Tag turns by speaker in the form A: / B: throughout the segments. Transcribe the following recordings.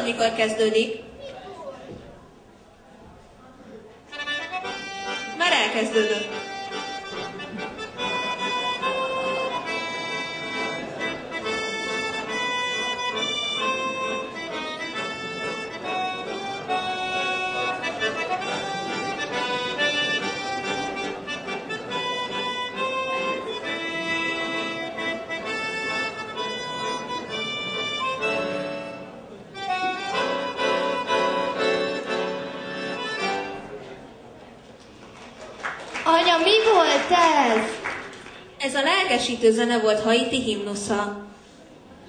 A: Tudod, mikor kezdődik? Már elkezdődött.
B: Anya, mi volt ez?
A: Ez a lelkesítő zene volt Haiti himnusza.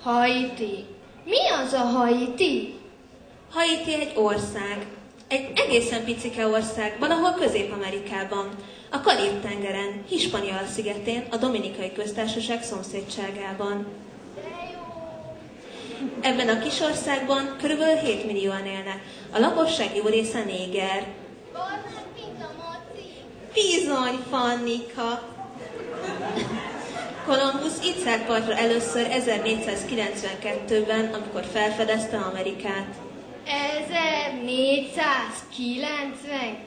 B: Haiti. Mi az a Haiti?
A: Haiti egy ország. Egy egészen picike ország, valahol Közép-Amerikában, a Karib-tengeren, Hispania szigetén, a Dominikai Köztársaság szomszédságában. Ebben a kis országban körülbelül 7 millióan élnek. A lakosság jó része néger. Bizony, Fannika! Kolumbusz itt szállt partra először 1492-ben, amikor felfedezte Amerikát.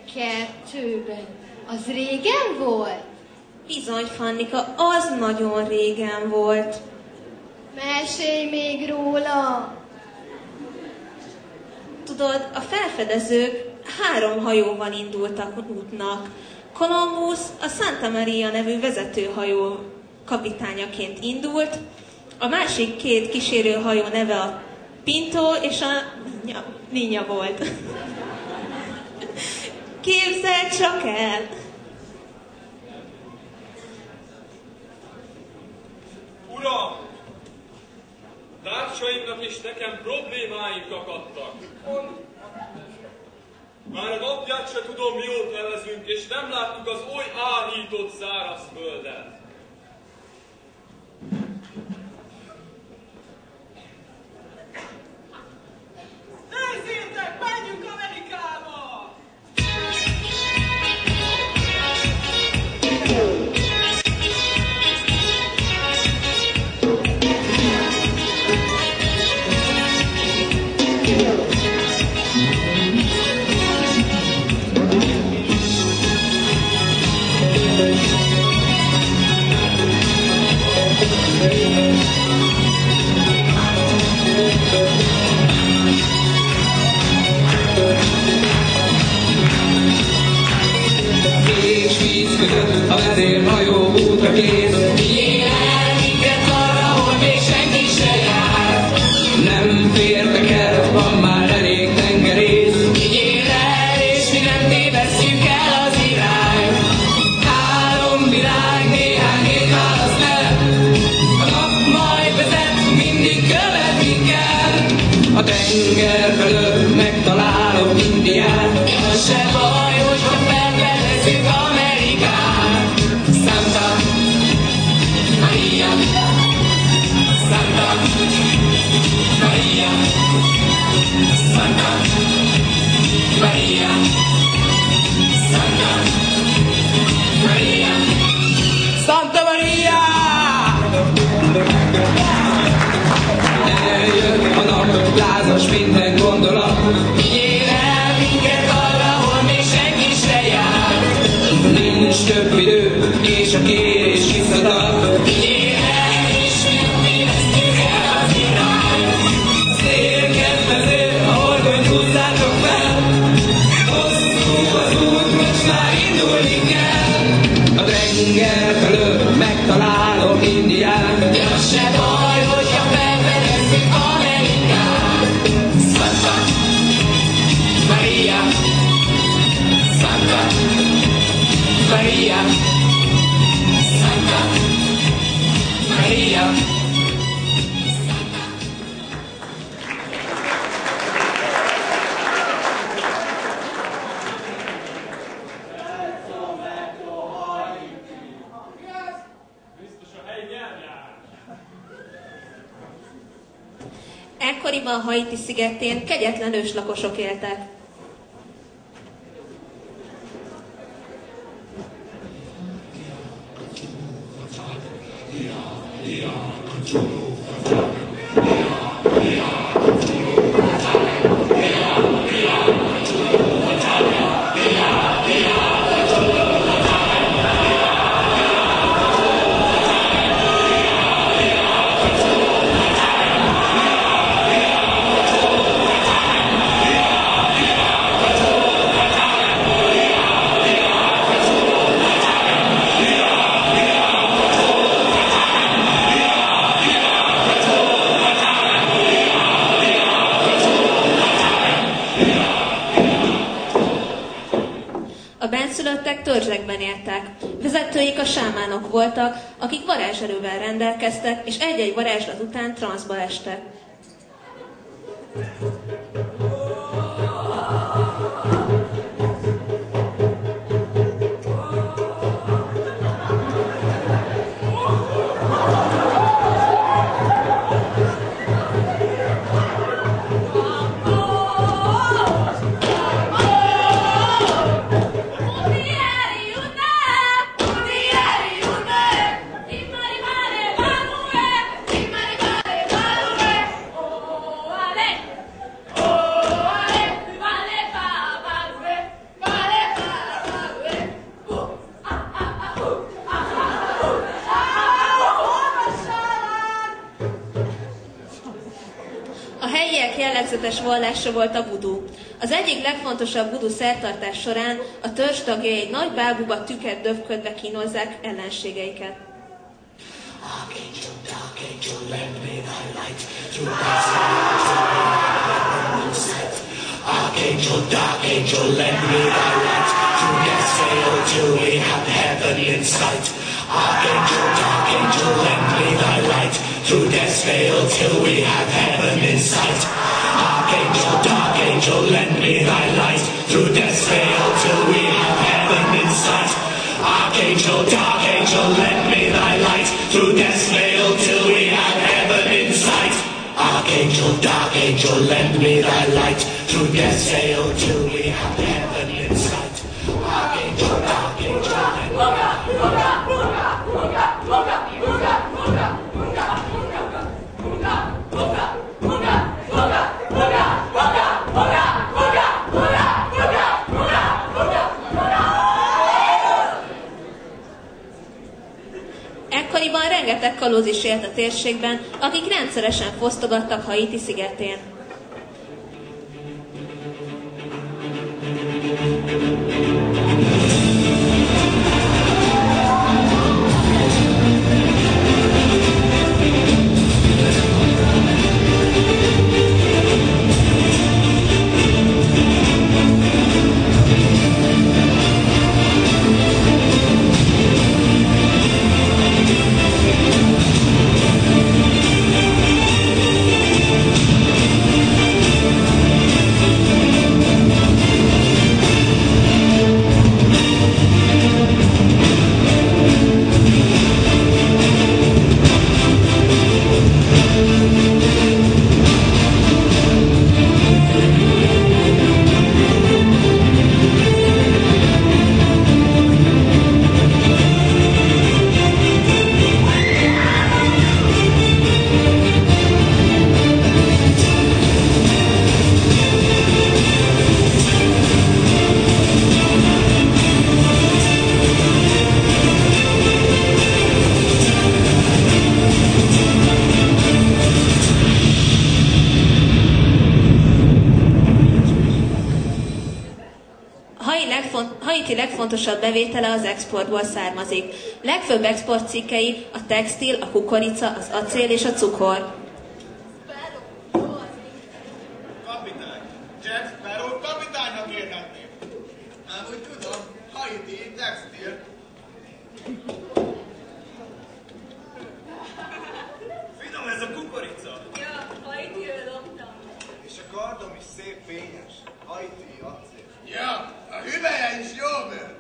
B: 1492-ben? Az régen volt?
A: Bizony, Fannika, az nagyon régen volt.
B: Mesélj még róla!
A: Tudod, a felfedezők 3 hajóval indultak útnak. Kolumbusz a Santa Maria nevű vezetőhajó kapitányaként indult, a másik 2 kísérőhajó neve a Pinto és a Niña volt. Képzeld csak el!
C: Uram! Társaimnak és nekem problémáink akadtak. Már a napját se tudom, mióta elezünk, és nem láttuk az oly áhított szárazföldet.
D: Nézzétek, menjünk Amerikába!
E: És víz között a vezérhajó útra kész.
D: Vigyél el minket arra, hol még senki se jár.
E: Nem fértek el, van már elég tengerész.
D: Vigyél el, és mi nem tévesszük el az irányt. 3 világ, néhány hét választ el. A nap majd vezet, mindig követni kell.
E: A tenger felől megtalálom Indiát.
D: Az se baj, hogyha felfedezzük Amerikát. Santa Maria, Santa Maria, Santa Maria, Santa Maria, Santa Maria!
E: Eljött a nap, lázas minden gondolat.
D: Vigyél el minket arra, hol még senki se jár.
E: Nincs több idő, és a kérés visszatart.
D: Vigyél el, és mi nem tévesztjük el az irányt. Szél kedvező, a horgonyt húzzátok fel. Hosszú az út, most már indulni kell.
E: A tenger felől megtalálom Indiát.
D: De az se baj, hogyha felfedezzük Amerikát. Santa Maria, Santa Maria, Santa Maria.
A: Ekkoriban Haiti szigetén kegyetlen őslakosok éltek. törzsekben éltek. Vezetőik a sámánok voltak, akik varázserővel rendelkeztek, és egy-egy varázslat után transzba estek. Jellegzetes vallása volt a vudu. Az egyik legfontosabb vudu szertartás során a törzs tagjai egy nagy bábúba tüket döfködve kínozzák ellenségeiket.
F: Archangel, dark angel, lend me thy light. Through death's veil till we have heaven in sight. Archangel, dark angel, lend me thy light. Through death's veil till we have heaven in sight. Archangel, dark angel, lend me thy light. Through death's veil till we have heaven in sight. Archangel, dark angel, lend me thy light. Through death's veil till we have heaven in sight. Archangel, dark angel, lend me thy light. Through death's veil till we have heaven in sight. Archangel, dark angel, lend me thy
A: Ekkoriban rengeteg kalóz is élt a térségben, akik rendszeresen fosztogattak Haiti szigetén. Haiti legfontosabb bevétele az exportból származik. Legfőbb exportcikkei a textil, a kukorica, az acél és a cukor.
G: Kapitány, Jack Sparrow kapitánynak érhetném. Ám úgy tudom, Haiti textil. Finom ez a kukorica.
H: Ja, Haiti-ről loptam.
G: És a kardom is szép fényes. Haiti acél. Ja, a hüvelye is jól bőr.